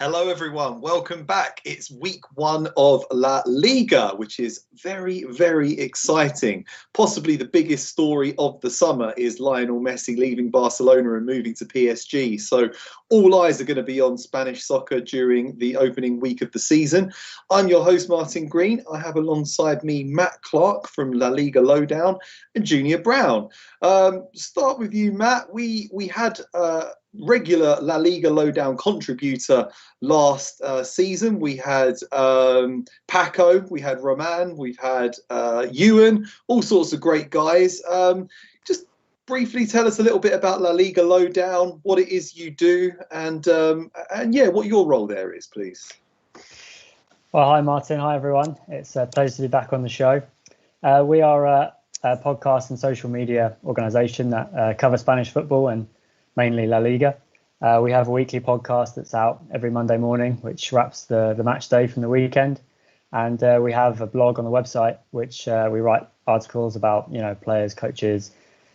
Hello, everyone. Welcome back. It's week one of La Liga, which is very, very exciting. Possibly the biggest story of the summer is Lionel Messi leaving Barcelona and moving to PSG. So all eyes are going to be on Spanish soccer during the opening week of the season. I'm your host, Martin Green. I have alongside me Matt Clark from La Liga Lowdown and Junior Browne. Start with you, Matt. We had regular La Liga Lowdown contributor last season. We had Paco, we had Roman, we've had Ewan, all sorts of great guys. Just briefly tell us a little bit about La Liga Lowdown, what it is you do, and yeah, what your role there is, please. Well, hi Martin, hi everyone. It's a pleasure to be back on the show. We are a podcast and social media organisation that covers Spanish football and mainly La Liga. We have a weekly podcast that's out every Monday morning, which wraps the match day from the weekend. And we have a blog on the website, which we write articles about, players, coaches,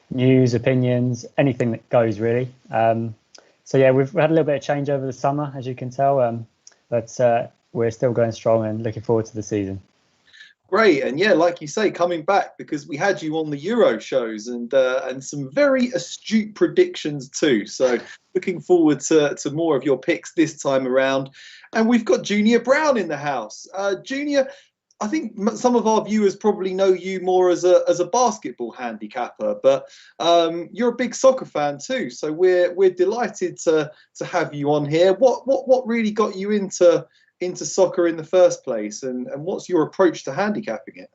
news, opinions, anything that goes really. So yeah, we've had a little bit of change over the summer, as you can tell, but we're still going strong and looking forward to the season. Great, and yeah, like you say, coming back because we had you on the Euro shows and some very astute predictions too. So looking forward to more of your picks this time around. And we've got Junior Browne in the house. Junior, I think some of our viewers probably know you more as a basketball handicapper, but you're a big soccer fan too. So we're delighted to have you on here. What really got you into soccer in the first place, and what's your approach to handicapping it?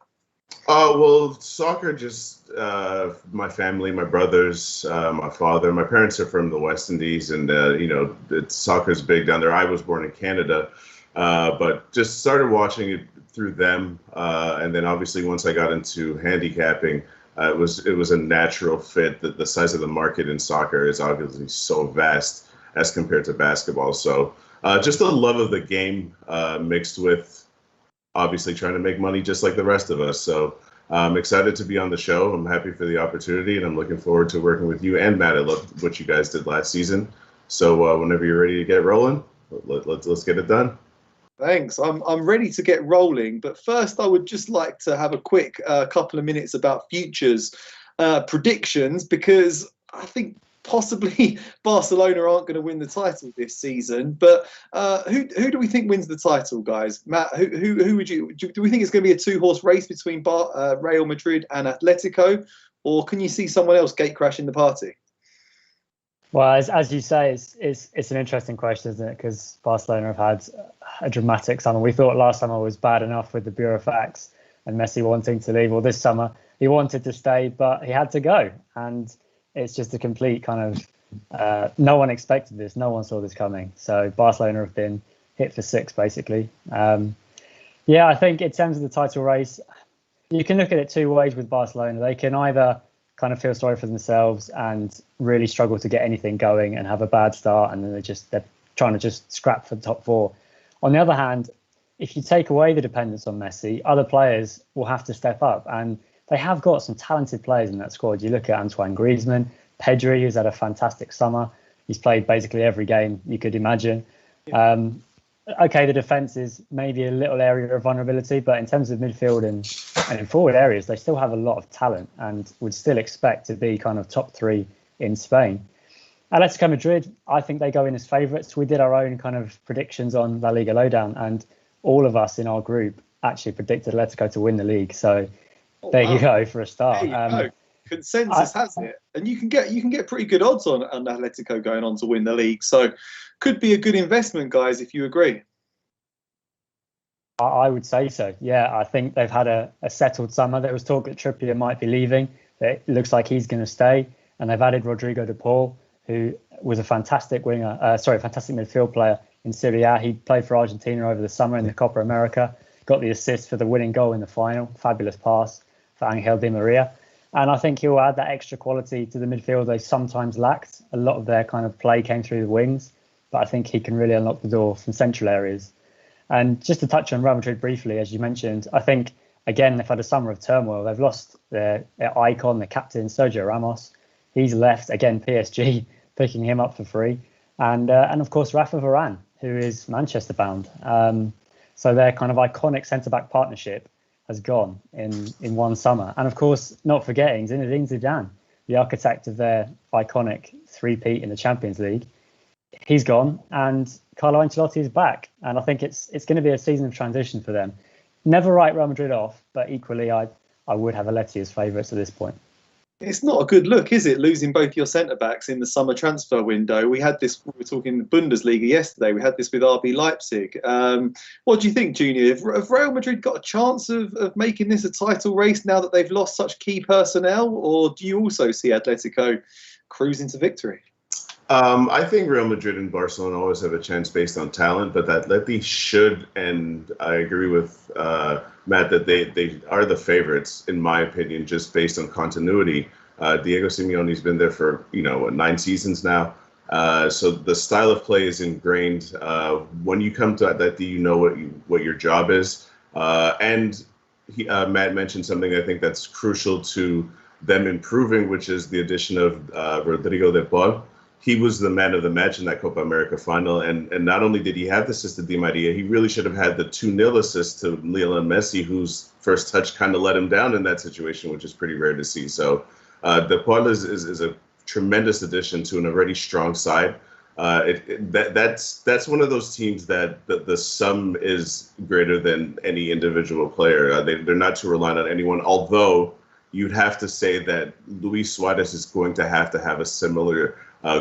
Well, soccer just my family, my brothers, my father, my parents are from the West Indies, and soccer's big down there. I was born in Canada, but just started watching it through them, and then obviously once I got into handicapping, it was a natural fit. That the size of the market in soccer is obviously so vast as compared to basketball. So just the love of the game mixed with obviously trying to make money just like the rest of us. So I'm excited to be on the show. I'm happy for the opportunity, and I'm looking forward to working with you and Matt. I loved what you guys did last season. So whenever you're ready to get rolling, let's get it done. Thanks. I'm ready to get rolling, but first I would just like to have a quick couple of minutes about futures predictions, because I think possibly Barcelona aren't going to win the title this season, but who do we think wins the title, guys? Matt, who would you do? We think it's going to be a two-horse race between Real Madrid and Atletico, or can you see someone else gate crashing the party? Well, as you say, it's an interesting question, isn't it? Because Barcelona have had a dramatic summer. We thought last summer was bad enough with the bureaucrats and Messi wanting to leave. Well, this summer he wanted to stay, but he had to go, and it's just a complete kind of no one expected this. No one saw this coming. So Barcelona have been hit for six, basically. Yeah, I think in terms of the title race, you can look at it two ways with Barcelona. They can either kind of feel sorry for themselves and really struggle to get anything going and have a bad start, and then they're trying to just scrap for the top four. On the other hand, if you take away the dependence on Messi, other players will have to step up, and they have got some talented players in that squad. You look at Antoine Griezmann, Pedri, who's had a fantastic summer. He's played basically every game you could imagine. Yeah. Okay, the defence is maybe a little area of vulnerability, but in terms of midfield and in forward areas, they still have a lot of talent and would still expect to be kind of top three in Spain. Atletico Madrid, I think they go in as favourites. We did our own kind of predictions on La Liga Lowdown, and all of us in our group actually predicted Atletico to win the league. So there you go for a start. Consensus has it, and you can get pretty good odds on Atletico going on to win the league. So could be a good investment, guys, if you agree. I would say so. Yeah, I think they've had a settled summer. There was talk that Trippier might be leaving. It looks like he's going to stay, and they've added Rodrigo de Paul, who was a fantastic fantastic midfield player in Serie A. He played for Argentina over the summer in the Copa America. Got the assist for the winning goal in the final. Fabulous pass for Angel Di Maria. And I think he'll add that extra quality to the midfield they sometimes lacked. A lot of their kind of play came through the wings, but I think he can really unlock the door from central areas. And just to touch on Real Madrid briefly, as you mentioned, I think, again, they've had a summer of turmoil. They've lost their icon, their captain, Sergio Ramos. He's left, again, PSG, picking him up for free. And of course, Rafa Varane, who is Manchester bound. So their kind of iconic centre-back partnership has gone in one summer. And of course, not forgetting Zinedine Zidane, the architect of their iconic three-peat in the Champions League. He's gone, and Carlo Ancelotti is back. And I think it's going to be a season of transition for them. Never write Real Madrid off, but equally, I would have Atleti as favourites at this point. It's not a good look, is it? Losing both your centre-backs in the summer transfer window. We had this, we were talking Bundesliga yesterday. We had this with RB Leipzig. What do you think, Junior? Have Real Madrid got a chance of making this a title race now that they've lost such key personnel? Or do you also see Atletico cruising to victory? I think Real Madrid and Barcelona always have a chance based on talent, but that Atleti should, and I agree with Matt that they are the favorites, in my opinion, just based on continuity. Diego Simeone's been there for 9 seasons now, so the style of play is ingrained. When you come to Atleti, you know what your job is, and Matt mentioned something I think that's crucial to them improving, which is the addition of Rodrigo de Paul. He was the man of the match in that Copa America final. And not only did he have the assist to Di Maria, he really should have had the 2-0 assist to Lionel Messi, whose first touch kind of let him down in that situation, which is pretty rare to see. So De Paul is a tremendous addition to an already strong side. That's one of those teams that the sum is greater than any individual player. They're not too reliant on anyone, although you'd have to say that Luis Suarez is going to have a similar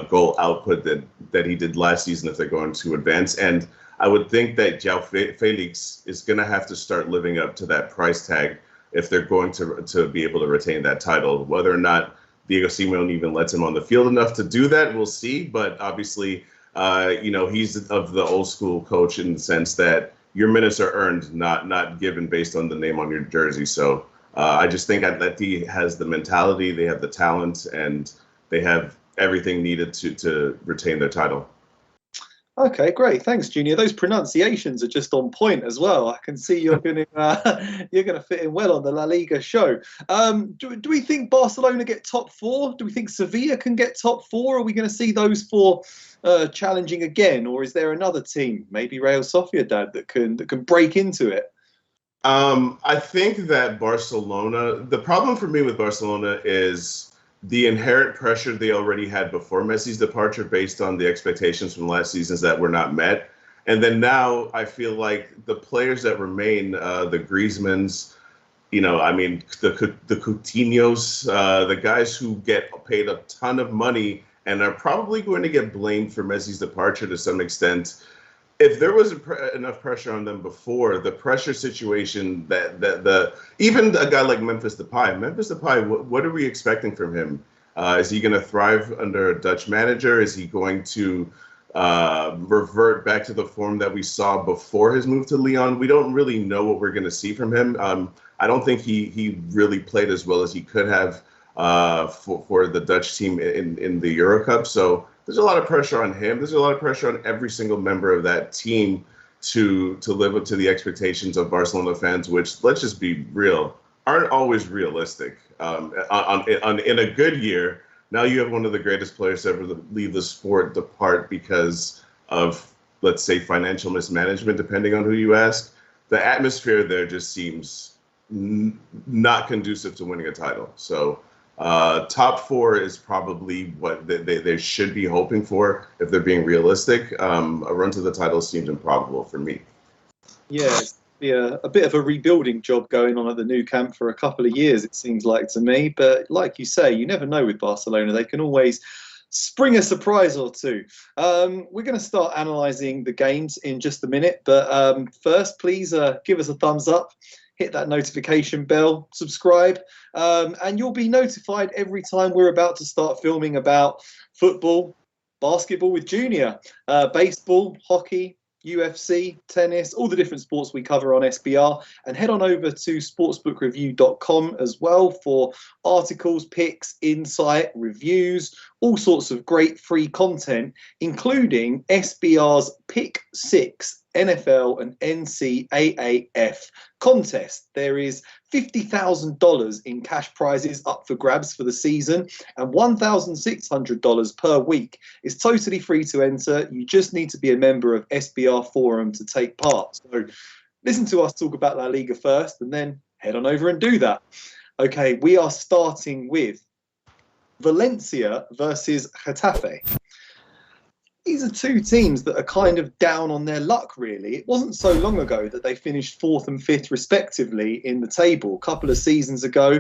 goal output that he did last season if they're going to advance. And I would think that João Felix is going to have to start living up to that price tag if they're going to be able to retain that title. Whether or not Diego Simeone even lets him on the field enough to do that, we'll see. But obviously, he's of the old school coach in the sense that your minutes are earned, not given based on the name on your jersey. So I just think Atleti has the mentality, they have the talent, and they have everything needed to retain their title. Okay, great. Thanks, Junior. Those pronunciations are just on point as well. I can see you're going to fit in well on the La Liga show. Do we think Barcelona get top 4? Do we think Sevilla can get top 4? Are we going to see those 4 challenging again, or is there another team, maybe Real Sociedad, that can break into it? I think that Barcelona. The problem for me with Barcelona is the inherent pressure they already had before Messi's departure based on the expectations from last seasons that were not met. And then now I feel like the players that remain, the Griezmanns, the Coutinhos, the guys who get paid a ton of money and are probably going to get blamed for Messi's departure to some extent. If there was enough pressure on them before, the pressure situation even a guy like Memphis Depay, what are we expecting from him? Is he going to thrive under a Dutch manager? Is he going to revert back to the form that we saw before his move to Lyon? We don't really know what we're going to see from him. I don't think he really played as well as he could have for the Dutch team in the Euro Cup. So there's a lot of pressure on him. There's a lot of pressure on every single member of that team to live up to the expectations of Barcelona fans, which, let's just be real, aren't always realistic. In a good year, now you have one of the greatest players to ever leave the sport depart because of, let's say, financial mismanagement, depending on who you ask. The atmosphere there just seems not conducive to winning a title. So top 4 is probably what they should be hoping for if they're being realistic. A run to the title seems improbable for me. Yeah, a bit of a rebuilding job going on at the new camp for a couple of years, it seems like to me. But like you say, you never know with Barcelona. They can always spring a surprise or two. We're going to start analysing the games in just a minute. But first, please give us a thumbs up. Hit that notification bell, subscribe, and you'll be notified every time we're about to start filming about football, basketball with Junior, baseball, hockey, UFC, tennis, all the different sports we cover on SBR. And head on over to sportsbookreview.com as well for articles, picks, insight, reviews, all sorts of great free content, including SBR's Pick 6 NFL and NCAAF contest. There is $50,000 in cash prizes up for grabs for the season, and $1,600 per week. It's totally free to enter. You just need to be a member of SBR Forum to take part. So listen to us talk about La Liga first, and then head on over and do that. Okay, we are starting with Valencia versus Getafe. These are two teams that are kind of down on their luck, really. It wasn't so long ago that they finished 4th and 5th, respectively, in the table. A couple of seasons ago.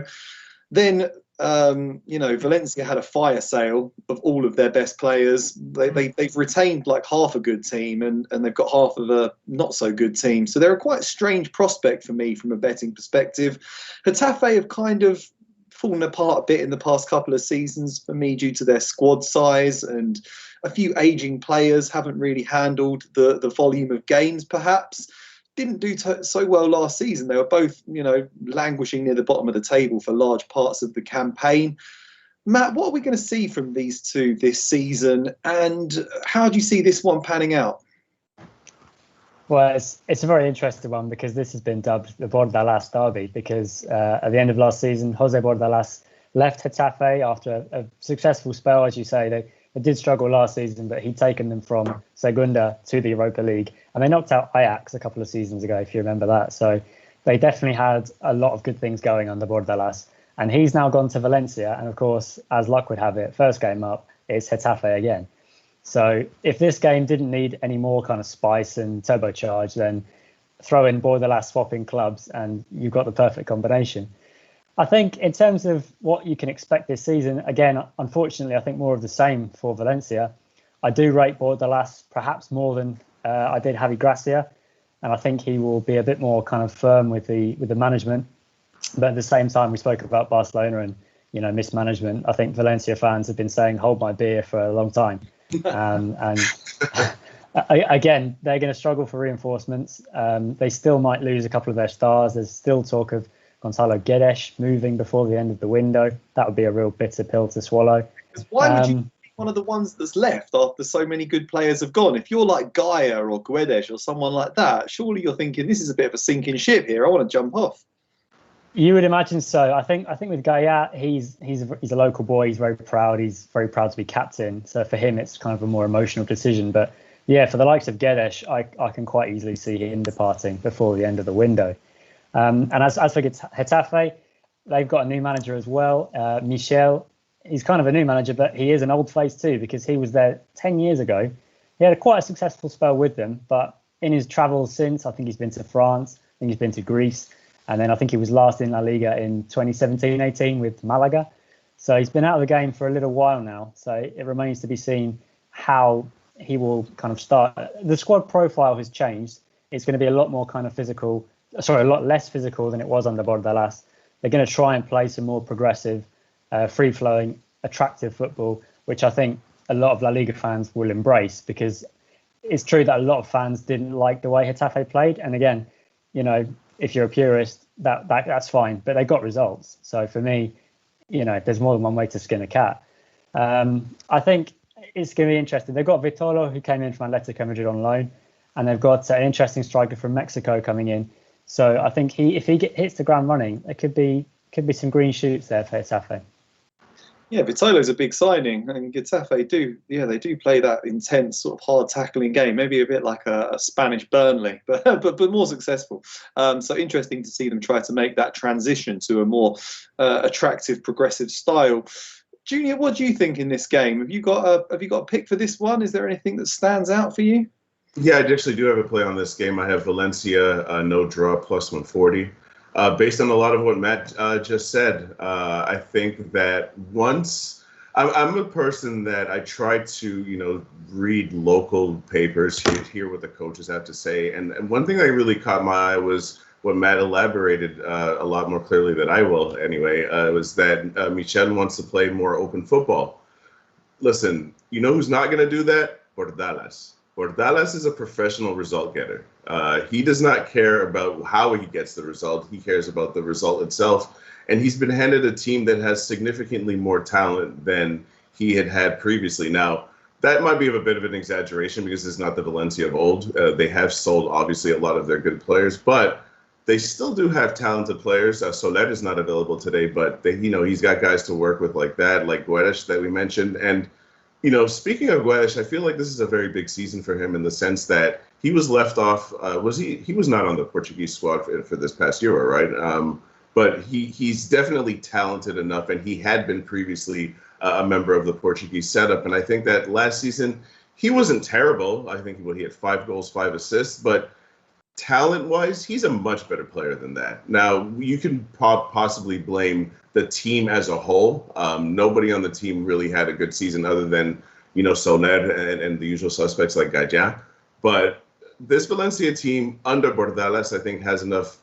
Then, Valencia had a fire sale of all of their best players. They've retained like half a good team, and they've got half of a not so good team. So they're a quite strange prospect for me from a betting perspective. Getafe have kind of fallen apart a bit in the past couple of seasons for me due to their squad size, and a few aging players haven't really handled the volume of games, perhaps. Didn't do so well last season. They were both, languishing near the bottom of the table for large parts of the campaign. Matt, what are we going to see from these two this season, and how do you see this one panning out? Well, it's a very interesting one because this has been dubbed the Bordalas derby because at the end of last season, Jose Bordalas left Getafe after a successful spell, as you say. They did struggle last season, but he'd taken them from Segunda to the Europa League, and they knocked out Ajax a couple of seasons ago, if you remember that. So they definitely had a lot of good things going under Bordalas, and he's now gone to Valencia, and of course, as luck would have it, first game up, it's Getafe again. So if this game didn't need any more kind of spice and turbocharge, then throw in Bordalas swapping clubs and you've got the perfect combination. I think in terms of what you can expect this season, again, unfortunately, I think more of the same for Valencia. I do rate Bordalas perhaps more than I did Javi Gracia, and I think he will be a bit more kind of firm with the management. But at the same time, we spoke about Barcelona and mismanagement. I think Valencia fans have been saying "hold my beer" for a long time. And again, they're going to struggle for reinforcements. They still might lose a couple of their stars. There's still talk of Gonzalo Guedes moving before the end of the window. That would be a real bitter pill to swallow. Why would you be one of the ones that's left after so many good players have gone? If you're like Gaia or Guedes or someone like that, surely you're thinking this is a bit of a sinking ship here. I want to jump off. You would imagine so. I think with Gaia, he's a local boy. He's very proud. He's very proud to be captain. So for him, it's kind of a more emotional decision. But yeah, for the likes of Guedes, I can quite easily see him departing before the end of the window. And as for Getafe, they've got a new manager as well, Michel. He's kind of a new manager, but he is an old face too because he was there 10 years ago. He had quite a successful spell with them, but in his travels since, I think he's been to France, I think he's been to Greece. And then I think he was last in La Liga in 2017-18 with Malaga. So he's been out of the game for a little while now. So it remains to be seen how he will kind of start. The squad profile has changed. It's going to be a lot more kind of a lot less physical than it was under Bordalas. They're going to try and play some more progressive, free-flowing, attractive football, which I think a lot of La Liga fans will embrace because it's true that a lot of fans didn't like the way Getafe played. And again, if you're a purist, that's fine, but they got results. So for me, there's more than one way to skin a cat. I think it's going to be interesting. They've got Vitolo, who came in from Atletico Madrid on loan, and they've got an interesting striker from Mexico coming in. So I think if he hits the ground running, it could be some green shoots there for Getafe. Yeah, Vitolo's a big signing, and Getafe do play that intense sort of hard tackling game, maybe a bit like a Spanish Burnley, but more successful. So interesting to see them try to make that transition to a more attractive, progressive style. Junior, what do you think in this game? Have you got a pick for this one? Is there anything that stands out for you? Yeah, I actually do have a play on this game. I have Valencia no draw plus 140. Based on a lot of what Matt just said, I think that once I'm a person that I try to, read local papers, hear what the coaches have to say. And one thing that really caught my eye was what Matt elaborated a lot more clearly than I will anyway, was that Michel wants to play more open football. Listen, you know who's not going to do that? Bordalas. Bordalas is a professional result getter. He does not care about how he gets the result. He cares about the result itself. And he's been handed a team that has significantly more talent than he had previously. Now, that might be a bit of an exaggeration because it's not the Valencia of old. They have sold, obviously, a lot of their good players, but they still do have talented players. Soler is not available today, but he's got guys to work with like that, like Guedes that we mentioned. And, speaking of Guedes, I feel like this is a very big season for him in the sense that he was left off. He was not on the Portuguese squad for this past Euro, right? But he's definitely talented enough, and he had been previously a member of the Portuguese setup. And I think that last season he wasn't terrible. I think he had 5 goals, 5 assists, but talent-wise, he's a much better player than that. Now, you can possibly blame the team as a whole. Nobody on the team really had a good season other than, Soler and the usual suspects like Gaja. But this Valencia team under Bordalás, I think, has enough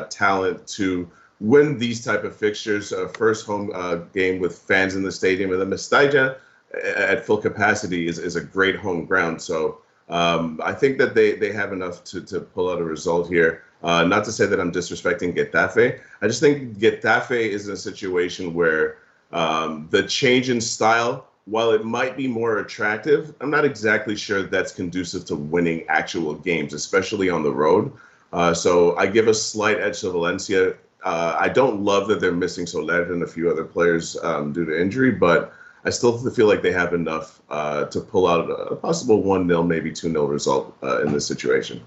talent to win these type of fixtures. First home game with fans in the stadium, and the Mestalla at full capacity is a great home ground. So I think that they have enough to pull out a result here. Not to say that I'm disrespecting Getafe. I just think Getafe is in a situation where the change in style, while it might be more attractive, I'm not exactly sure that's conducive to winning actual games, especially on the road. So I give a slight edge to Valencia. I don't love that they're missing Soler and a few other players due to injury, but I still feel like they have enough to pull out a possible 1-0, maybe 2-0 result in this situation.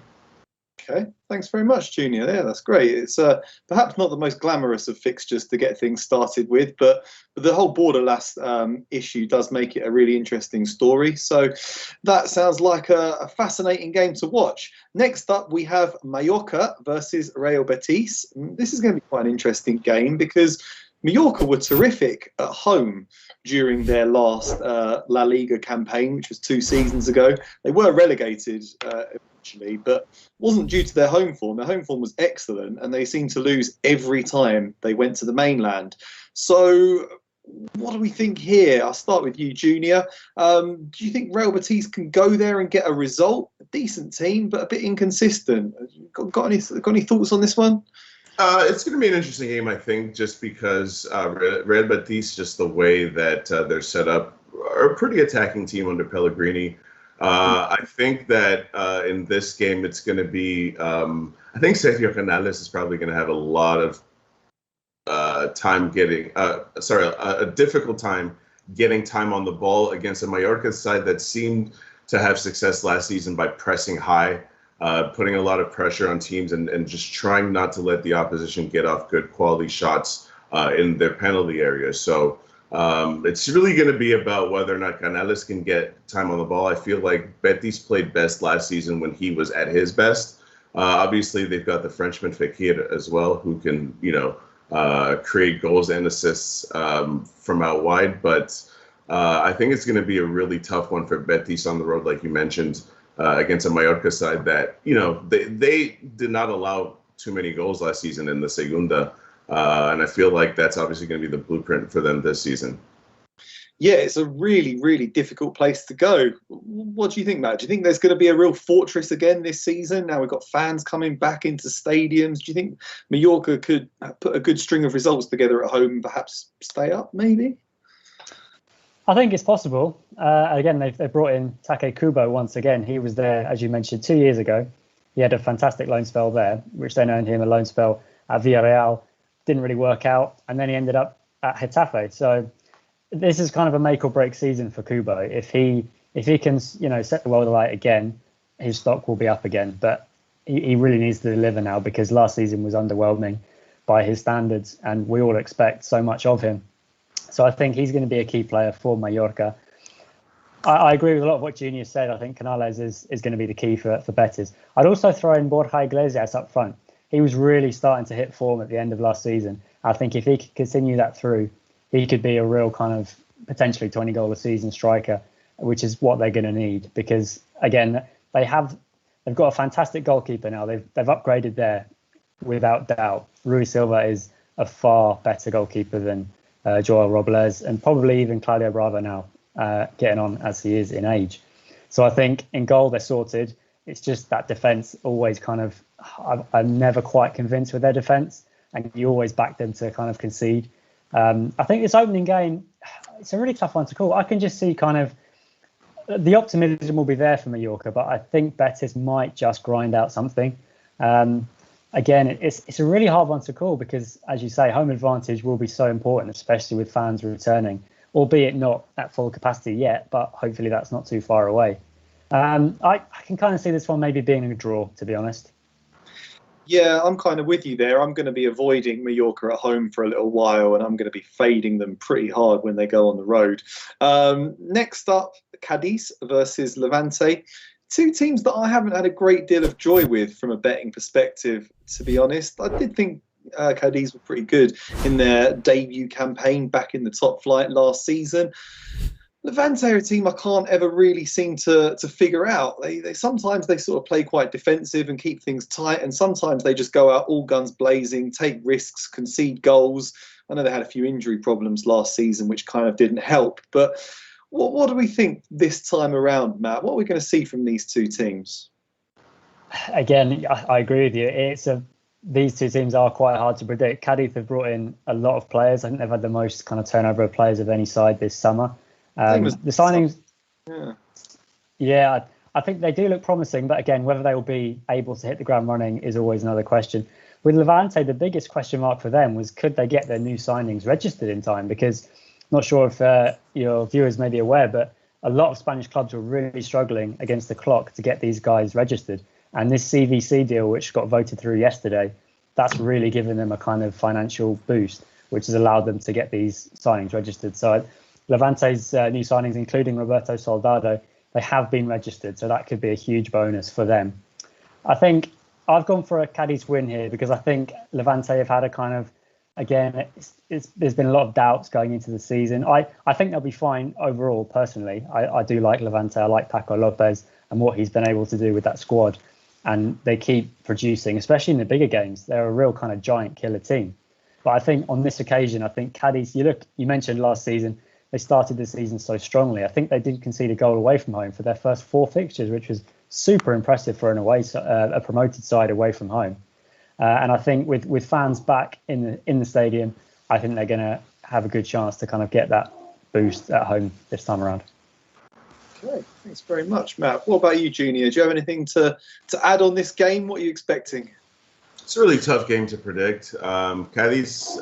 Okay, thanks very much, Junior. Yeah, that's great. It's perhaps not the most glamorous of fixtures to get things started with, but the whole Bordalás issue does make it a really interesting story. So that sounds like a fascinating game to watch. Next up, we have Mallorca versus Real Betis. This is going to be quite an interesting game because Mallorca were terrific at home during their last La Liga campaign, which was 2 seasons ago. They were relegated eventually, but wasn't due to their home form. Their home form was excellent, and they seemed to lose every time they went to the mainland. So what do we think here? I'll start with you, Junior. Do you think Real Betis can go there and get a result? A decent team, but a bit inconsistent. Got any thoughts on this one? It's going to be an interesting game, I think, just because Real Betis, just the way that they're set up, are a pretty attacking team under Pellegrini. I think that in this game, it's going to be, I think Sergio Canales is probably going to have a lot of time getting, a difficult time getting time on the ball against a Mallorca side that seemed to have success last season by pressing high. Putting a lot of pressure on teams and just trying not to let the opposition get off good quality shots in their penalty areas. So it's really going to be about whether or not Canales can get time on the ball. I feel like Betis played best last season when he was at his best. Obviously, they've got the Frenchman Fekir as well, who can, create goals and assists from out wide. But I think it's going to be a really tough one for Betis on the road, like you mentioned. Against a Mallorca side that, they did not allow too many goals last season in the Segunda. And I feel like that's obviously going to be the blueprint for them this season. Yeah, it's a really, really difficult place to go. What do you think, Matt? Do you think there's going to be a real fortress again this season? Now we've got fans coming back into stadiums. Do you think Mallorca could put a good string of results together at home and perhaps stay up, maybe? I think it's possible. Again, they brought in Take Kubo once again. He was there, as you mentioned, 2 years ago. He had a fantastic loan spell there, which then earned him a loan spell at Villareal. Didn't really work out, and then he ended up at Getafe. So this is kind of a make or break season for Kubo. If he can, set the world alight again, his stock will be up again. But he really needs to deliver now because last season was underwhelming by his standards, and we all expect so much of him. So I think he's going to be a key player for Mallorca. I agree with a lot of what Junior said. I think Canales is going to be the key for Betis. I'd also throw in Borja Iglesias up front. He was really starting to hit form at the end of last season. I think if he could continue that through, he could be a real kind of potentially 20-goal a season striker, which is what they're going to need. Because, again, they've got a fantastic goalkeeper now. They've upgraded there without doubt. Rui Silva is a far better goalkeeper than Joel Robles, and probably even Claudio Bravo now, getting on as he is in age. So I think in goal they're sorted. It's just that defence always kind of, I'm never quite convinced with their defence, and you always back them to kind of concede. I think this opening game, it's a really tough one to call. I can just see kind of the optimism will be there for Mallorca, but I think Betis might just grind out something. Again, it's a really hard one to call because, as you say, home advantage will be so important, especially with fans returning, albeit not at full capacity yet, but hopefully that's not too far away. I can kind of see this one maybe being a draw, to be honest. Yeah, I'm kind of with you there. I'm going to be avoiding Mallorca at home for a little while, and I'm going to be fading them pretty hard when they go on the road. Next up, Cádiz versus Levante. Two teams that I haven't had a great deal of joy with from a betting perspective, to be honest. I did think Cádiz were pretty good in their debut campaign back in the top flight last season. Levante are a team I can't ever really seem to figure out. They sometimes they sort of play quite defensive and keep things tight, and sometimes they just go out all guns blazing, take risks, concede goals. I know they had a few injury problems last season, which kind of didn't help. But what do we think this time around, Matt? What are we going to see from these two teams? Again, I agree with you. These two teams are quite hard to predict. Cádiz have brought in a lot of players. I think they've had the most kind of turnover of players of any side this summer. The signings, yeah, I think they do look promising, but again, whether they will be able to hit the ground running is always another question. With Levante, the biggest question mark for them was could they get their new signings registered in time? Because I'm not sure if your viewers may be aware, but a lot of Spanish clubs were really struggling against the clock to get these guys registered. And this CVC deal, which got voted through yesterday, that's really given them a kind of financial boost, which has allowed them to get these signings registered. So Levante's new signings, including Roberto Soldado, they have been registered. So that could be a huge bonus for them. I think I've gone for a Cádiz win here because I think Levante have had a kind of, again, there's been a lot of doubts going into the season. I think they'll be fine overall, personally. I do like Levante. I like Paco Lopez and what he's been able to do with that squad. And they keep producing, especially in the bigger games. They're a real kind of giant killer team. But I think on this occasion, I think Cádiz, you mentioned last season, they started the season so strongly. I think they did concede a goal away from home for their first 4 fixtures, which was super impressive for a promoted side away from home. And I think with fans back in the stadium, I think they're going to have a good chance to kind of get that boost at home this time around. Okay, thanks very much, Matt. What about you, Junior? Do you have anything to add on this game? What are you expecting? It's a really tough game to predict. Cádiz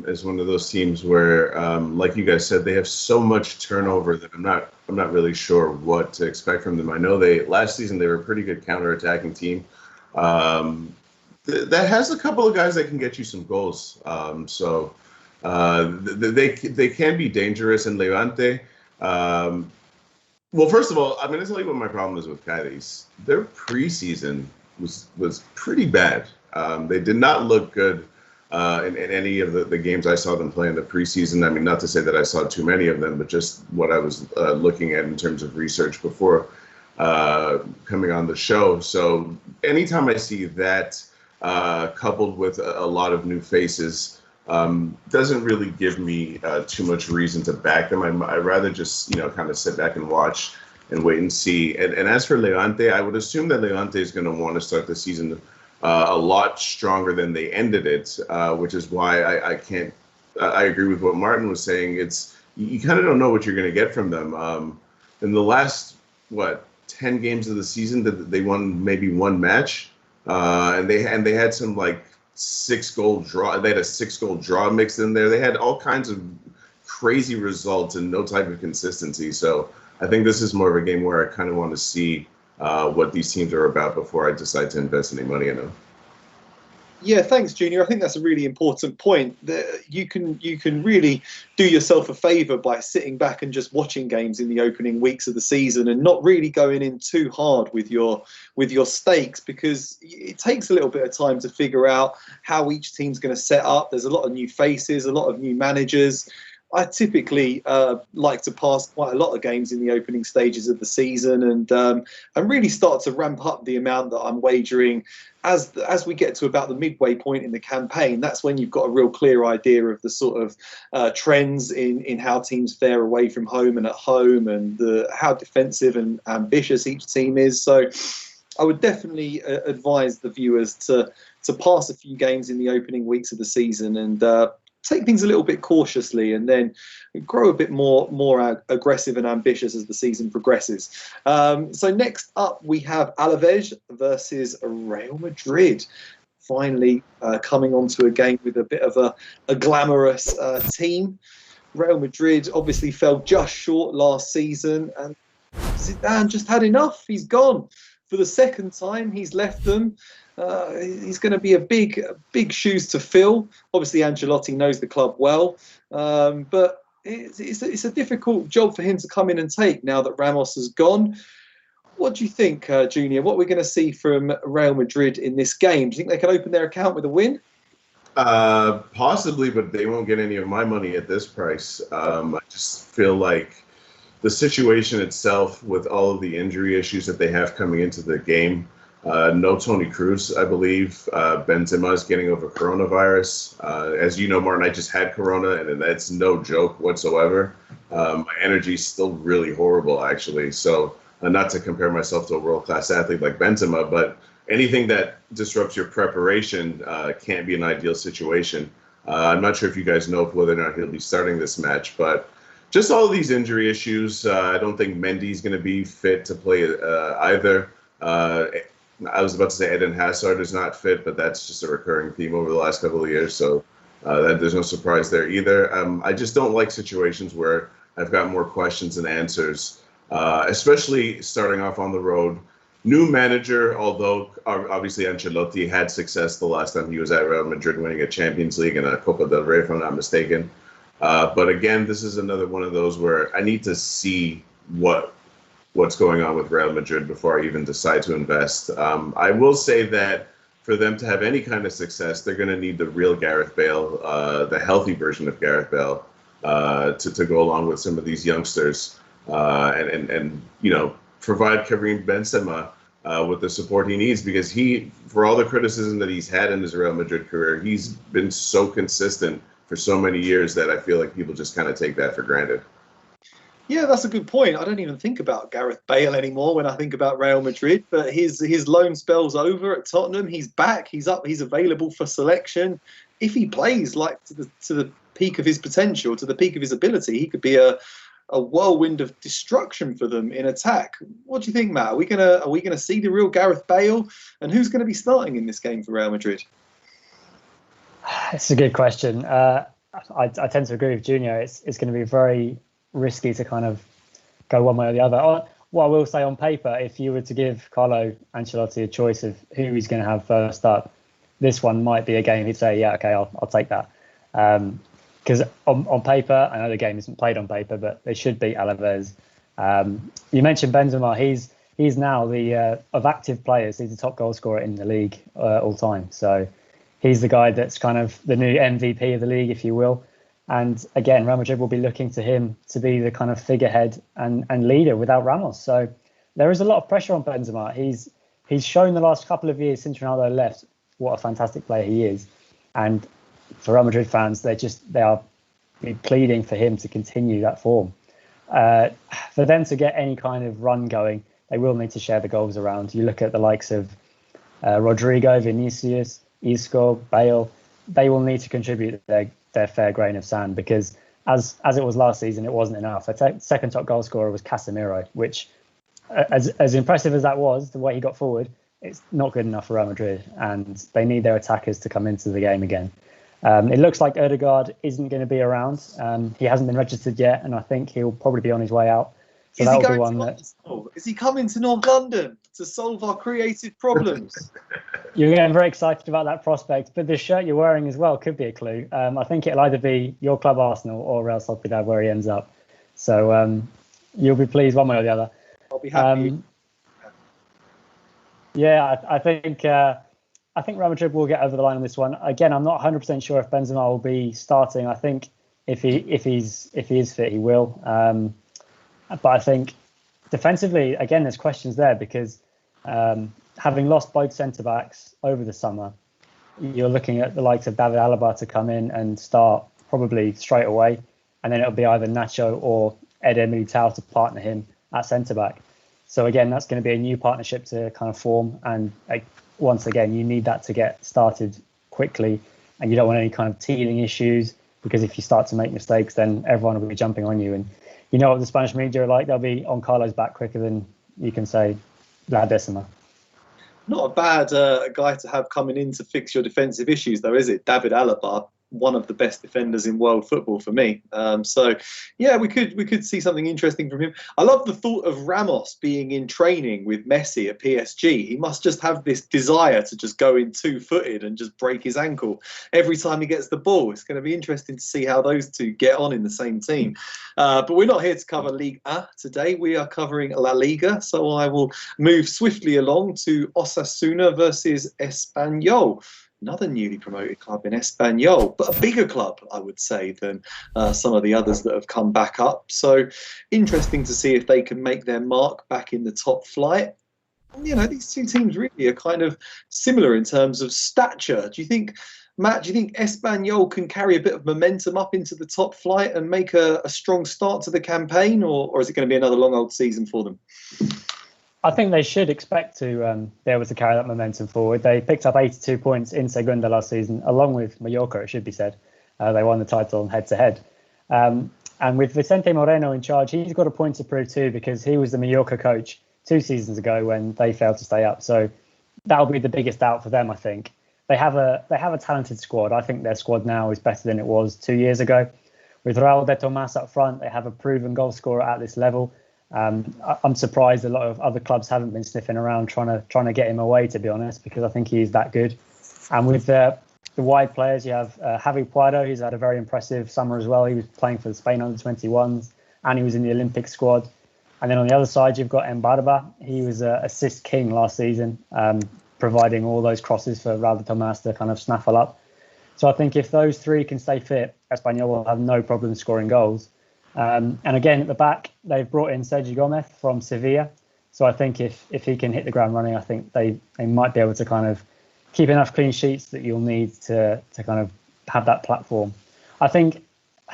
is one of those teams where, like you guys said, they have so much turnover that I'm not really sure what to expect from them. I know last season they were a pretty good counter-attacking team. That has a couple of guys that can get you some goals. So they can be dangerous in Levante. Well, first of all, I'm going to tell you what my problem is with Cádiz. Their preseason was pretty bad. They did not look good in any of the games I saw them play in the preseason. I mean, not to say that I saw too many of them, but just what I was looking at in terms of research before coming on the show. So anytime I see that coupled with a lot of new faces, doesn't really give me too much reason to back them. I'd rather just, kind of sit back and watch and wait and see. And as for Levante, I would assume that Levante is going to want to start the season a lot stronger than they ended it, which is why I agree with what Martin was saying. You kind of don't know what you're going to get from them. In the last, 10 games of the season, they won maybe one match, and they had some 6-goal draw. They had a 6-goal draw mixed in there. They had all kinds of crazy results and no type of consistency. So I think this is more of a game where I kind of want to see what these teams are about before I decide to invest any money in them. Yeah, thanks, Junior. I think that's a really important point. That you can really do yourself a favour by sitting back and just watching games in the opening weeks of the season and not really going in too hard with your stakes, because it takes a little bit of time to figure out how each team's going to set up. There's a lot of new faces, a lot of new managers. I typically like to pass quite a lot of games in the opening stages of the season and really start to ramp up the amount that I'm wagering as we get to about the midway point in the campaign. That's when you've got a real clear idea of the sort of trends in how teams fare away from home and at home, and how defensive and ambitious each team is. So I would definitely advise the viewers to pass a few games in the opening weeks of the season and take things a little bit cautiously and then grow a bit more aggressive and ambitious as the season progresses. So next up, we have Alavés versus Real Madrid. Finally coming onto a game with a bit of a glamorous team. Real Madrid obviously fell just short last season, and Zidane just had enough. He's gone. For the second time, he's left them. He's going to be a big shoes to fill. Obviously, Ancelotti knows the club well, but it's a difficult job for him to come in and take now that Ramos has gone. What do you think, Junior? What are we going to see from Real Madrid in this game? Do you think they can open their account with a win? Possibly, but they won't get any of my money at this price. I just feel like the situation itself, with all of the injury issues that they have coming into the game, no Toni Kroos, I believe. Benzema is getting over coronavirus. As you know, Martin, I just had corona, and that's no joke whatsoever. My energy is still really horrible, actually. So not to compare myself to a world-class athlete like Benzema, but anything that disrupts your preparation can't be an ideal situation. I'm not sure if you guys know whether or not he'll be starting this match, but just all of these injury issues. I don't think Mendy's going to be fit to play either. I was about to say Eden Hazard is not fit, but that's just a recurring theme over the last couple of years, so there's no surprise there either. I just don't like situations where I've got more questions than answers, especially starting off on the road. New manager, although obviously Ancelotti had success the last time he was at Real Madrid, winning a Champions League and a Copa del Rey, if I'm not mistaken. But again, this is another one of those where I need to see what's going on with Real Madrid before I even decide to invest. I will say that for them to have any kind of success, they're going to need the real Gareth Bale, the healthy version of Gareth Bale, to go along with some of these youngsters, and provide Karim Benzema with the support he needs, because he, for all the criticism that he's had in his Real Madrid career, he's been so consistent for so many years that I feel like people just kind of take that for granted. Yeah, that's a good point. I don't even think about Gareth Bale anymore when I think about Real Madrid, but his loan spell's over at Tottenham. He's back. He's up. He's available for selection. If he plays like to the peak of his potential, to the peak of his ability, he could be a whirlwind of destruction for them in attack. What do you think, Matt? Are we gonna see the real Gareth Bale, and who's going to be starting in this game for Real Madrid? It's a good question. I tend to agree with Junior. It's going to be very risky to kind of go one way or the other. What I will say, on paper, if you were to give Carlo Ancelotti a choice of who he's going to have first up, this one might be a game he'd say, yeah, okay, I'll take that. Because on paper, I know the game isn't played on paper, but they should beat Alavés. You mentioned Benzema. He's now of active players, he's the top goal scorer in the league all time. So he's the guy that's kind of the new MVP of the league, if you will. And again, Real Madrid will be looking to him to be the kind of figurehead and leader without Ramos. So there is a lot of pressure on Benzema. He's shown the last couple of years since Ronaldo left what a fantastic player he is. And for Real Madrid fans, they are pleading for him to continue that form. For them to get any kind of run going, they will need to share the goals around. You look at the likes of Rodrigo, Vinicius, Isco, Bale. They will need to contribute their fair grain of sand, because as it was last season, it wasn't enough. A second top goal scorer was Casemiro, which, as impressive as that was, the way he got forward, it's not good enough for Real Madrid, and they need their attackers to come into the game again. It looks like Ødegaard isn't going to be around. He hasn't been registered yet, and I think he'll probably be on his way out. So that'll be one that. Is he coming to North London to solve our creative problems? You're getting very excited about that prospect, but the shirt you're wearing as well could be a clue. I think it'll either be your club Arsenal or Real Sociedad where he ends up. So you'll be pleased one way or the other. I'll be happy. I think Real Madrid will get over the line on this one. Again, I'm not 100% sure if Benzema will be starting. I think if he is fit, he will. But I think defensively, again, there's questions there, because having lost both centre-backs over the summer, you're looking at the likes of David Alaba to come in and start probably straight away, and then it'll be either Nacho or Eder Militao to partner him at centre-back. So again, that's going to be a new partnership to kind of form, and once again, you need that to get started quickly, and you don't want any kind of teething issues. because if you start to make mistakes, then everyone will be jumping on you. And you know what the Spanish media are like; they'll be on Carlo's back quicker than you can say La Decima. Not a bad guy to have coming in to fix your defensive issues, though, is it? David Alaba, one of the best defenders in world football for me. So, yeah, we could see something interesting from him. I love the thought of Ramos being in training with Messi at PSG. He must just have this desire to just go in two-footed and just break his ankle every time he gets the ball. It's going to be interesting to see how those two get on in the same team. But we're not here to cover Liga today. We are covering La Liga. So I will move swiftly along to Osasuna versus Espanyol. Another newly promoted club in Espanyol, but a bigger club, I would say, than some of the others that have come back up. So interesting to see if they can make their mark back in the top flight. You know, these two teams really are kind of similar in terms of stature. Do you think, Matt, Espanyol can carry a bit of momentum up into the top flight and make a strong start to the campaign, or is it going to be another long old season for them? I think they should expect to be able to carry that momentum forward. They picked up 82 points in Segunda last season, along with Mallorca, it should be said. They won the title head-to-head. And with Vicente Moreno in charge, he's got a point to prove too, because he was the Mallorca coach 2 seasons ago when they failed to stay up. So that'll be the biggest doubt for them, I think. They have a talented squad. I think their squad now is better than it was 2 years ago. With Raúl de Tomás up front, they have a proven goal scorer at this level. I'm surprised a lot of other clubs haven't been sniffing around trying to get him away, to be honest, because I think he is that good. And with the wide players, you have Javi Puado, who's had a very impressive summer as well. He was playing for the Spain under-21s and he was in the Olympic squad. And then on the other side, you've got Mbarba. He was assist king last season, providing all those crosses for Raúl de Tomás to kind of snaffle up. So I think if those three can stay fit, Espanyol will have no problem scoring goals. And again, at the back, they've brought in Sergi Gomez from Sevilla. So I think if he can hit the ground running, I think they might be able to kind of keep enough clean sheets that you'll need to kind of have that platform. I think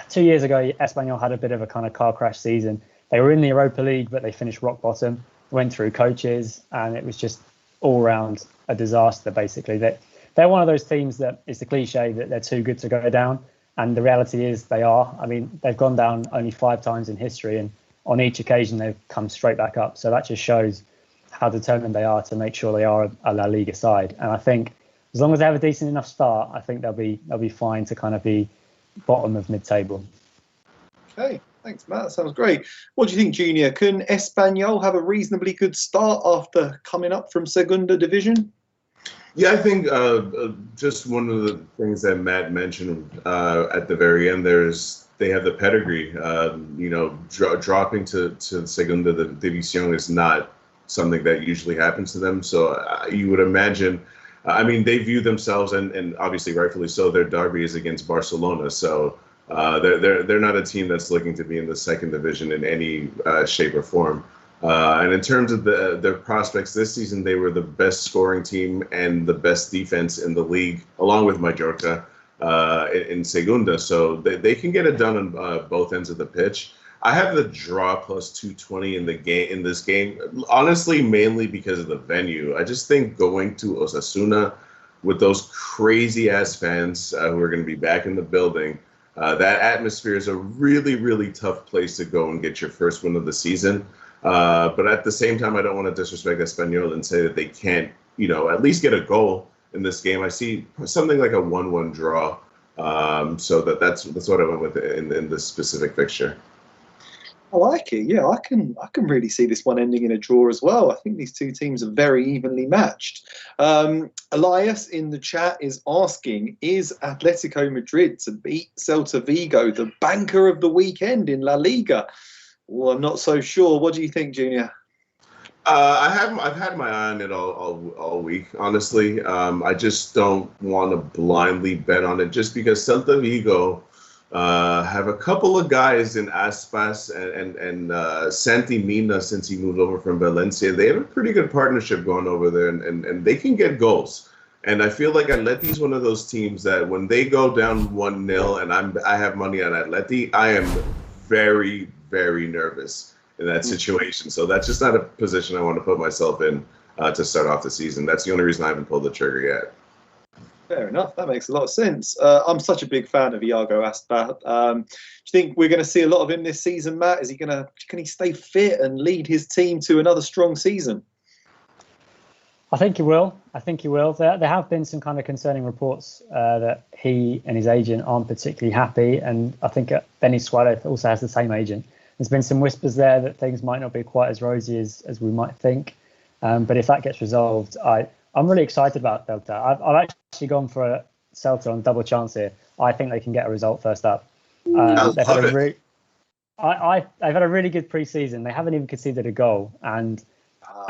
2 years ago, Espanyol had a bit of a kind of car crash season. They were in the Europa League, but they finished rock bottom, went through coaches, and it was just all round a disaster, basically. They're one of those teams that is the cliche that they're too good to go down. And the reality is they are. I mean, they've gone down only 5 times in history, and on each occasion they've come straight back up. So that just shows how determined they are to make sure they are a La Liga side. And I think as long as they have a decent enough start, I think they'll be fine to kind of be bottom of mid-table. Okay, thanks, Matt. That sounds great. What do you think, Junior? Can Espanyol have a reasonably good start after coming up from Segunda Division? Yeah, I think just one of the things that Matt mentioned at the very end there is they have the pedigree. Dropping to Segunda División is not something that usually happens to them. So you would imagine, they view themselves, and obviously rightfully so, their derby is against Barcelona. So they're not a team that's looking to be in the second division in any shape or form. And in terms of their prospects this season, they were the best scoring team and the best defense in the league, along with Mallorca in Segunda. So they can get it done on both ends of the pitch. I have the draw plus 220 in this game, honestly, mainly because of the venue. I just think going to Osasuna with those crazy ass fans who are going to be back in the building, that atmosphere is a really, really tough place to go and get your first win of the season. But at the same time, I don't want to disrespect Espanyol and say that they can't, at least get a goal in this game. I see something like a 1-1 draw. So that's what I went with in this specific fixture. I like it. Yeah, I can really see this one ending in a draw as well. I think these two teams are very evenly matched. Elias in the chat is asking, is Atletico Madrid to beat Celta Vigo the banker of the weekend in La Liga? Well, I'm not so sure. What do you think, Junior? I've had my eye on it all week, honestly. I just don't want to blindly bet on it just because Celta Vigo have a couple of guys in Aspas and Santi Mina since he moved over from Valencia. They have a pretty good partnership going over there, and they can get goals. And I feel like Atleti's one of those teams that when they go down 1-0 and I have money on Atleti, I am very, very nervous in that situation. So that's just not a position I want to put myself in to start off the season. That's the only reason I haven't pulled the trigger yet. Fair enough. That makes a lot of sense. I'm such a big fan of Iago Aspas. Do you think we're going to see a lot of him this season, Matt? Can he stay fit and lead his team to another strong season? I think he will. There have been some kind of concerning reports that he and his agent aren't particularly happy. And I think Denis Suarez also has the same agent. There's been some whispers there that things might not be quite as rosy as we might think. But if that gets resolved, I'm really excited about Celta. I've actually gone for a Celta on double chance here. I think they can get a result first up. They've had a really good pre-season. They haven't even conceded a goal. And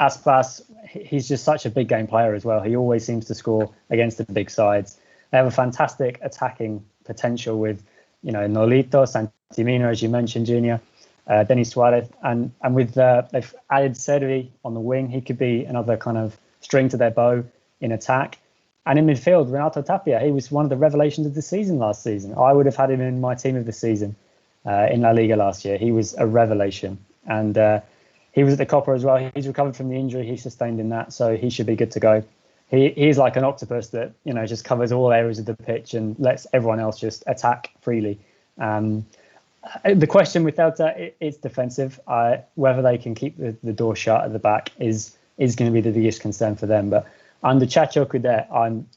Aspas, he's just such a big game player as well. He always seems to score against the big sides. They have a fantastic attacking potential with, Nolito, Santimino, as you mentioned, Junior, Denis Suarez, and with they've added Servi on the wing. He could be another kind of string to their bow in attack. And in midfield, Renato Tapia, he was one of the revelations of the season last season. I would have had him in my team of the season in La Liga last year. He was a revelation. And he was at the Copa as well. He's recovered from the injury he sustained in that, so he should be good to go. He's like an octopus that, just covers all areas of the pitch and lets everyone else just attack freely. The question with Celta, it's defensive. Whether they can keep the door shut at the back is going to be the biggest concern for them. But under Chacho Coudet,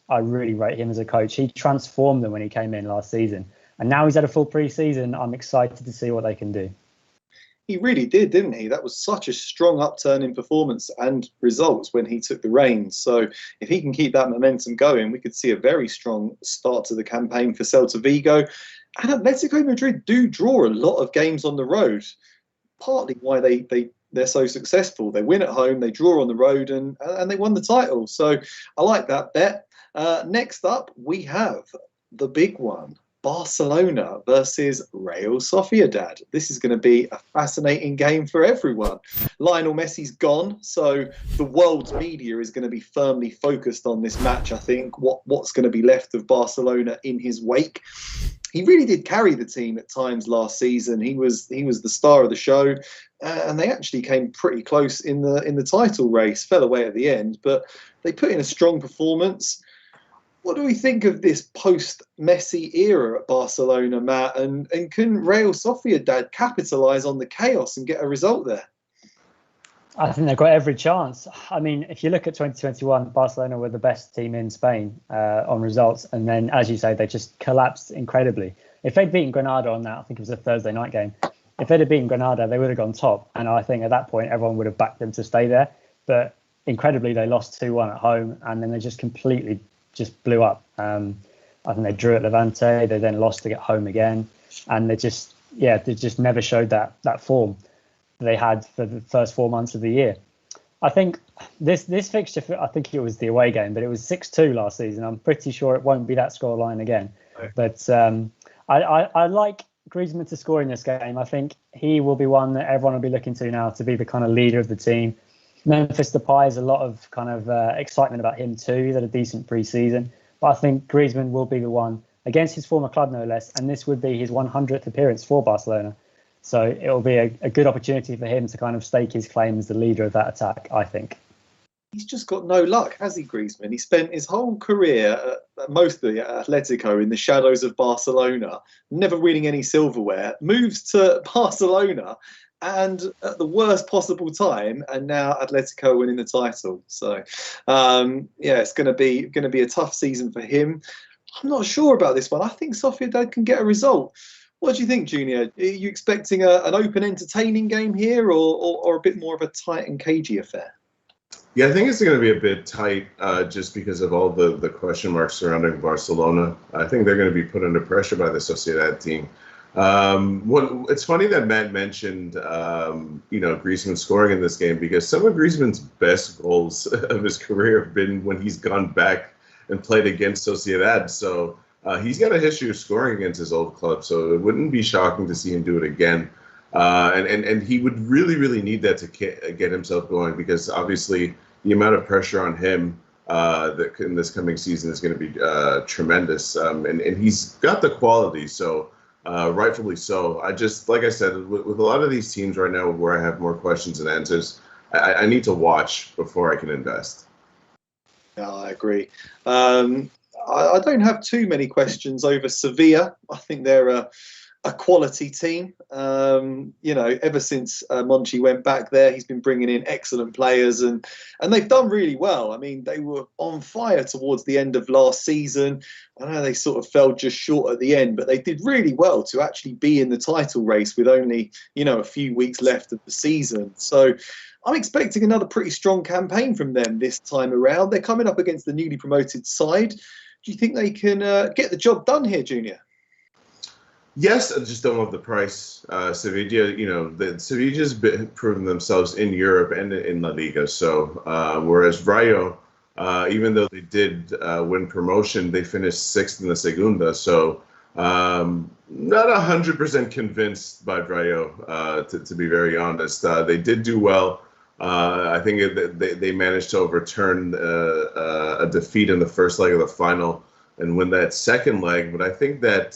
I really rate him as a coach. He transformed them when he came in last season. And now he's had a full pre-season. I'm excited to see what they can do. He really did, didn't he? That was such a strong upturn in performance and results when he took the reins. So if he can keep that momentum going, we could see a very strong start to the campaign for Celta Vigo. And Atletico Madrid do draw a lot of games on the road, partly why they're so successful. They win at home, they draw on the road, and they won the title. So I like that bet. Next up, we have the big one. Barcelona versus Real Sociedad. This is going to be a fascinating game for everyone. Lionel Messi's gone, so the world's media is going to be firmly focused on this match. I think what's going to be left of Barcelona in his wake. He really did carry the team at times last season. He was the star of the show, and they actually came pretty close in the title race. Fell away at the end, but they put in a strong performance. What do we think of this post-Messi era at Barcelona, Matt? And can Real Sociedad capitalise on the chaos and get a result there? I think they've got every chance. I mean, if you look at 2021, Barcelona were the best team in Spain on results. And then, as you say, they just collapsed incredibly. If they'd beaten Granada on that, I think it was a Thursday night game. If they'd have beaten Granada, they would have gone top. And I think at that point, everyone would have backed them to stay there. But incredibly, they lost 2-1 at home. And then they just completely blew up. I think they drew at Levante. They then lost to get home again. And they just never showed that form they had for the first 4 months of the year. I think this fixture, I think it was the away game, but it was 6-2 last season. I'm pretty sure it won't be that scoreline again. Right. But I like Griezmann to score in this game. I think he will be one that everyone will be looking to now to be the kind of leader of the team. Memphis Depay has a lot of kind of excitement about him too. He's had a decent pre-season. But I think Griezmann will be the one against his former club, no less. And this would be his 100th appearance for Barcelona. So it will be a good opportunity for him to kind of stake his claim as the leader of that attack, I think. He's just got no luck, has he, Griezmann? He spent his whole career, mostly at Atletico, in the shadows of Barcelona, never winning any silverware, moves to Barcelona, and at the worst possible time, and now Atletico winning the title. So, it's going to be a tough season for him. I'm not sure about this one. I think Sociedad can get a result. What do you think, Junior? Are you expecting an open, entertaining game here, or a bit more of a tight and cagey affair? Yeah, I think it's going to be a bit tight just because of all the question marks surrounding Barcelona. I think they're going to be put under pressure by the Sociedad team. It's funny that Matt mentioned, Griezmann scoring in this game, because some of Griezmann's best goals of his career have been when he's gone back and played against Sociedad. So he's got a history of scoring against his old club. So it wouldn't be shocking to see him do it again. And he would really, really need that to get himself going, because obviously the amount of pressure on him that in this coming season is going to be tremendous. And he's got the quality. So rightfully so. Like I said, with a lot of these teams right now where I have more questions than answers, I need to watch before I can invest. Yeah, I agree. I don't have too many questions over Sevilla. I think they're a quality team. Ever since Monchi went back there, he's been bringing in excellent players, and they've done really well. I mean, they were on fire towards the end of last season. I know they sort of fell just short at the end, but they did really well to actually be in the title race with only, a few weeks left of the season. So I'm expecting another pretty strong campaign from them this time around. They're coming up against the newly promoted side. Do you think they can get the job done here, Junior? Yes, I just don't love the price. Sevilla, Sevilla's proven themselves in Europe and in La Liga. So whereas Rayo, even though they did win promotion, they finished sixth in the Segunda. So not 100% convinced by Rayo, to be very honest. They did do well. I think they managed to overturn a defeat in the first leg of the final and win that second leg. But I think that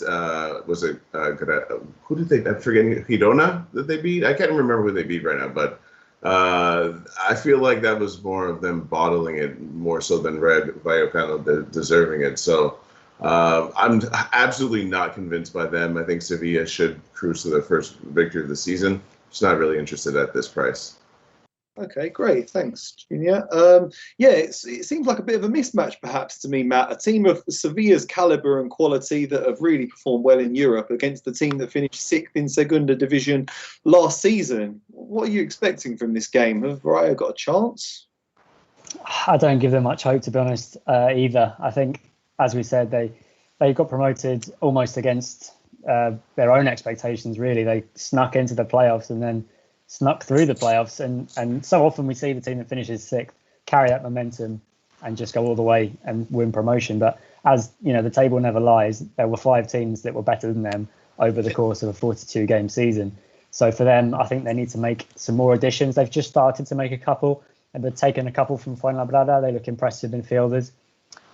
who did they? I'm forgetting. Girona that they beat. I can't remember who they beat right now. But I feel like that was more of them bottling it more so than Rayo Vallecano deserving it. So I'm absolutely not convinced by them. I think Sevilla should cruise to their first victory of the season. Just not really interested at this price. Okay, great. Thanks, Junior. It seems like a bit of a mismatch, perhaps, to me, Matt. A team of Sevilla's calibre and quality that have really performed well in Europe against the team that finished sixth in Segunda Division last season. What are you expecting from this game? Have Rayo got a chance? I don't give them much hope, to be honest, either. I think, as we said, they got promoted almost against their own expectations, really. They snuck into the playoffs and then snuck through the playoffs, and so often we see the team that finishes sixth carry that momentum and just go all the way and win promotion. But as you know, the table never lies. There were 5 teams that were better than them over the course of a 42-game season. So for them, I think they need to make some more additions. They've just started to make a couple, and they've taken a couple from Fuenlabrada. They look impressive midfielders,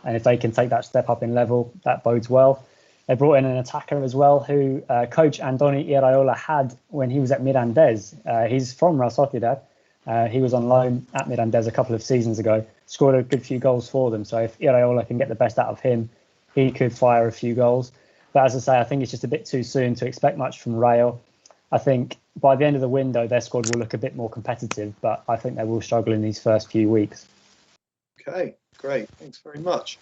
and if they can take that step up in level, that bodes well. They brought in an attacker as well, who coach Andoni Iraola had when he was at Mirandés. He's from Real Sociedad. He was on loan at Mirandés a couple of seasons ago, scored a good few goals for them. So if Iraola can get the best out of him, he could fire a few goals. But as I say, I think it's just a bit too soon to expect much from Rayo. I think by the end of the window, their squad will look a bit more competitive, but I think they will struggle in these first few weeks. Okay. Great, thanks very much.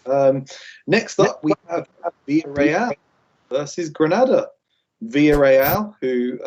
Next up, we have Villareal versus Granada. Villareal, who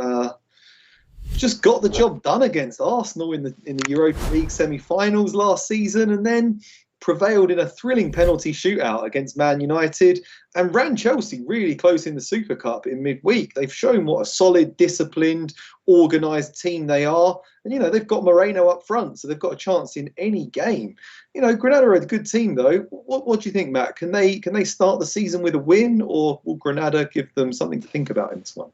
just got the job done against Arsenal in the Europa League semi-finals last season, and then prevailed in a thrilling penalty shootout against Man United and ran Chelsea really close in the Super Cup in midweek. They've shown what a solid, disciplined, organised team they are. And, they've got Moreno up front, so they've got a chance in any game. Granada are a good team, though. What do you think, Matt? Can they start the season with a win, or will Granada give them something to think about in this one?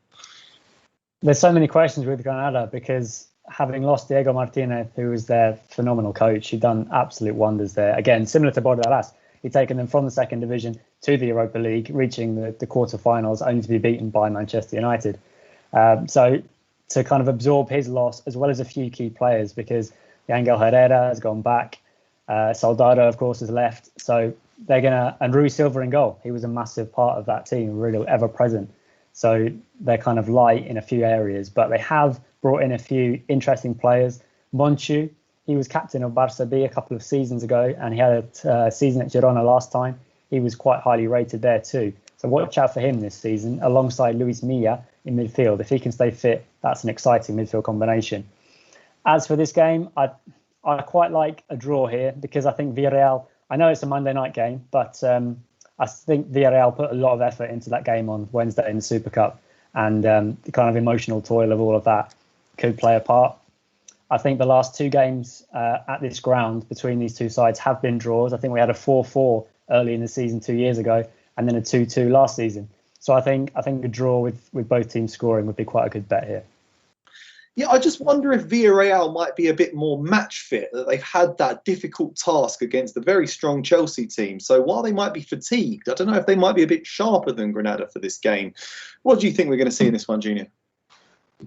There's so many questions with Granada because having lost Diego Martinez, who was their phenomenal coach, he'd done absolute wonders there. Again, similar to Bordalas, he'd taken them from the second division to the Europa League, reaching the quarterfinals, only to be beaten by Manchester United. So to kind of absorb his loss, as well as a few key players, because Angel Herrera has gone back, Soldado, of course, has left. So they're and Rui Silva in goal. He was a massive part of that team, really ever present. So they're kind of light in a few areas, but they have brought in a few interesting players. Monchu, he was captain of Barça B a couple of seasons ago, and he had a season at Girona last time. He was quite highly rated there too. So watch out for him this season, alongside Luis Milla in midfield. If he can stay fit, that's an exciting midfield combination. As for this game, I quite like a draw here because I think Villareal, I know it's a Monday night game, but I think Villareal put a lot of effort into that game on Wednesday in the Super Cup, and the kind of emotional toil of all of that could play a part. I think the last 2 games at this ground between these two sides have been draws. I think we had a 4-4 early in the season 2 years ago, and then a 2-2 last season. So I think a draw with both teams scoring would be quite a good bet here. Yeah, I just wonder if Villareal might be a bit more match fit, that they've had that difficult task against a very strong Chelsea team. So while they might be fatigued, I don't know if they might be a bit sharper than Granada for this game. What do you think we're going to see in this one, Junior?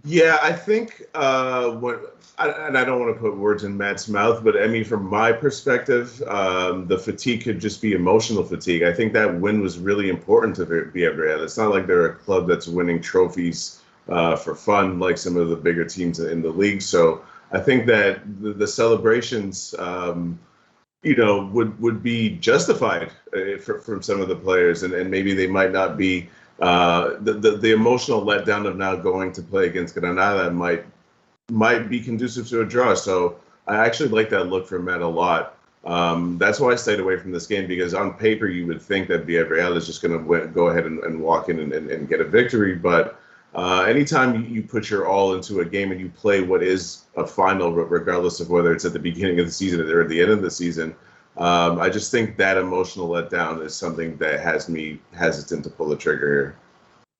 Yeah, I think and I don't want to put words in Matt's mouth, but I mean, from my perspective, the fatigue could just be emotional fatigue. I think that win was really important to Villareal. It's not like they're a club that's winning trophies for fun like some of the bigger teams in the league. So I think that the celebrations, would be justified from some of the players, and maybe they might not be. The emotional letdown of now going to play against Granada might be conducive to a draw. So I actually like that look from Matt a lot. That's why I stayed away from this game, because on paper you would think that Villareal is just going to go ahead and walk in and get a victory. But anytime you put your all into a game and you play what is a final, regardless of whether it's at the beginning of the season or at the end of the season, I just think that emotional letdown is something that has me hesitant to pull the trigger here.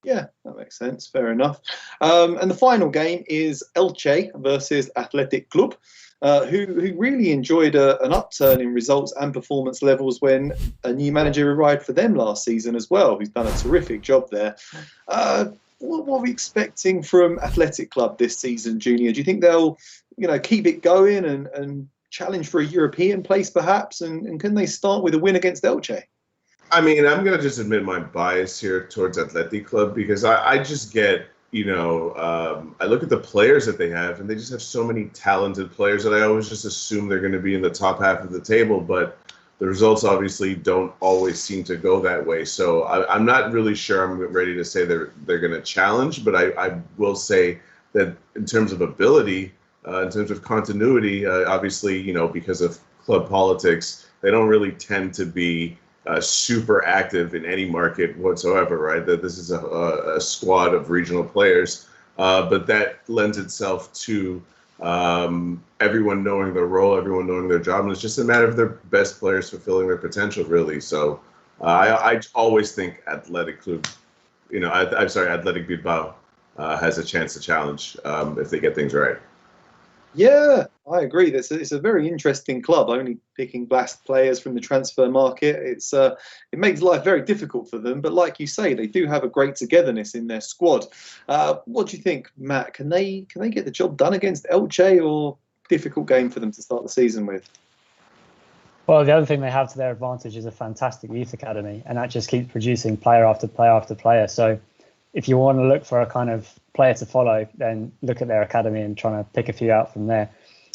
Yeah, that makes sense. Fair enough. And the final game is Elche versus Athletic Club, who really enjoyed an upturn in results and performance levels when a new manager arrived for them last season as well, who's done a terrific job there. What are we expecting from Athletic Club this season, Junior? Do you think they'll, keep it going and challenge for a European place perhaps? And can they start with a win against Elche? I mean, I'm going to just admit my bias here towards Athletic Club, because I just get, I look at the players that they have, and they just have so many talented players that I always just assume they're going to be in the top half of the table. But the results obviously don't always seem to go that way. So I'm not really sure I'm ready to say they're going to challenge, but I will say that in terms of ability, in terms of continuity, obviously, because of club politics, they don't really tend to be super active in any market whatsoever, right? That this is a squad of regional players, but that lends itself to everyone knowing their role, everyone knowing their job, and it's just a matter of their best players fulfilling their potential, really. So I always think Athletic Club, Athletic Bilbao has a chance to challenge if they get things right. Yeah, I agree. It's a very interesting club. Only picking Blast players from the transfer market. It makes life very difficult for them. But like you say, they do have a great togetherness in their squad. What do you think, Matt? Can they get the job done against Elche, or difficult game for them to start the season with? Well, the other thing they have to their advantage is a fantastic youth academy, and that just keeps producing player after player after player. So if you want to look for a kind of player to follow, then look at their academy and trying to pick a few out from there.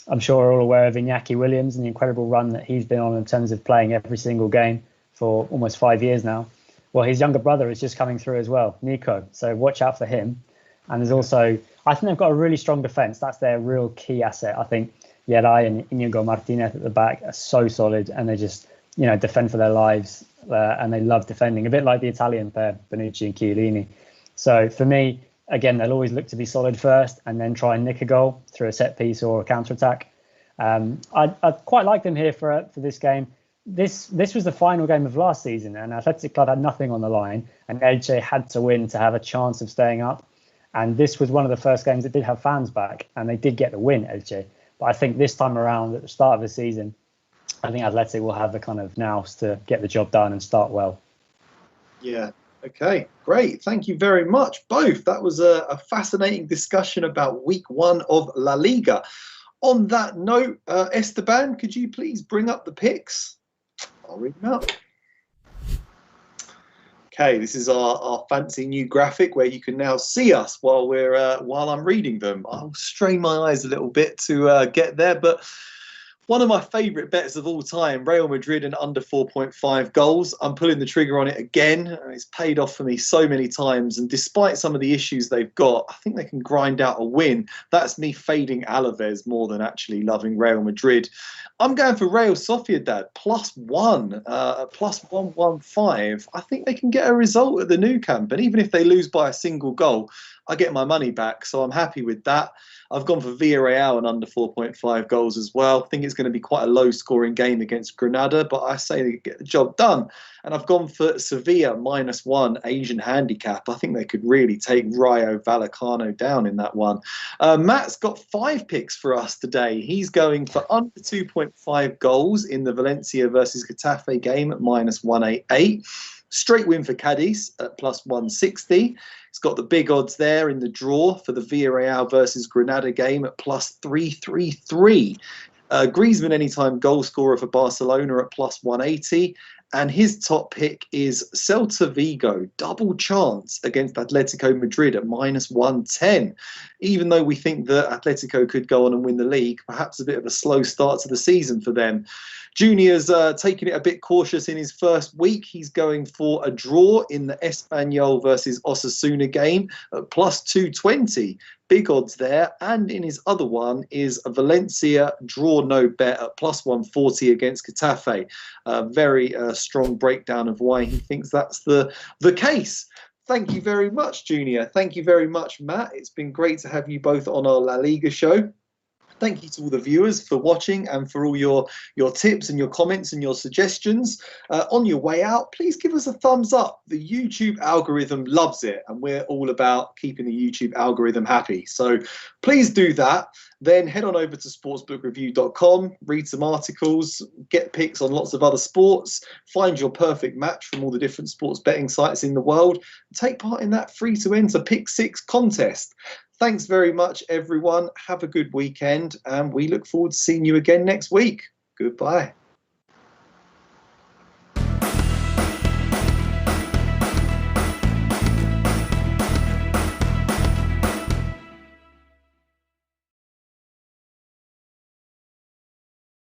I'm sure we're all aware of Iñaki Williams and the incredible run that he's been on in terms of playing every single game for almost 5 years now. Well, his younger brother is just coming through as well, Nico. So watch out for him. And there's also, I think they've got a really strong defence. That's their real key asset. I think Yeray and Inigo Martinez at the back are so solid, and they just, defend for their lives, and they love defending, a bit like the Italian pair, Bonucci and Chiellini. So for me, again, they'll always look to be solid first and then try and nick a goal through a set piece or a counter-attack. I quite like them here for this game. This was the final game of last season, and Athletic Club had nothing on the line, and Elche had to win to have a chance of staying up. And this was one of the first games that did have fans back, and they did get the win, Elche. But I think this time around, at the start of the season, I think Athletic will have the kind of nous to get the job done and start well. Yeah. Okay, great. Thank you very much, both. That was a fascinating discussion about week one of La Liga. On that note, Esteban, could you please bring up the picks? I'll read them out. Okay, this is our fancy new graphic where you can now see us while I'm reading them. I'll strain my eyes a little bit to get there, but one of my favourite bets of all time, Real Madrid and under 4.5 goals. I'm pulling the trigger on it again. It's paid off for me so many times. And despite some of the issues they've got, I think they can grind out a win. That's me fading Alavés more than actually loving Real Madrid. I'm going for Real Sociedad, +1, +115. I think they can get a result at the Nou Camp. And even if they lose by a single goal, I get my money back. So I'm happy with that. I've gone for Villareal and under 4.5 goals as well. I think it's going to be quite a low-scoring game against Granada, but I say they get the job done. And I've gone for Sevilla -1 Asian handicap. I think they could really take Rayo Vallecano down in that one. Matt's got 5 picks for us today. He's going for under 2.5 goals in the Valencia versus Getafe game at -188. Straight win for Cádiz at plus 160. It's got the big odds there in the draw for the Villareal versus Granada game at plus 333. Griezmann anytime goal scorer for Barcelona at plus 180. And his top pick is Celta Vigo, double chance against Atletico Madrid at minus 110. Even though we think that Atletico could go on and win the league, perhaps a bit of a slow start to the season for them. Junior's taking it a bit cautious in his first week. He's going for a draw in the Espanyol versus Osasuna game at plus 220. Big odds there. And in his other one is a Valencia draw no bet at plus 140 against Getafe. Very strong breakdown of why he thinks that's the case. Thank you very much, Junior. Thank you very much, Matt. It's been great to have you both on our La Liga show. Thank you to all the viewers for watching and for all your tips and your comments and your suggestions. On your way out, please give us a thumbs up. The YouTube algorithm loves it, and we're all about keeping the YouTube algorithm happy. So please do that. Then head on over to sportsbookreview.com, read some articles, get picks on lots of other sports, find your perfect match from all the different sports betting sites in the world, take part in that free-to-enter Pick 6 contest. Thanks very much, everyone. Have a good weekend, and we look forward to seeing you again next week. Goodbye.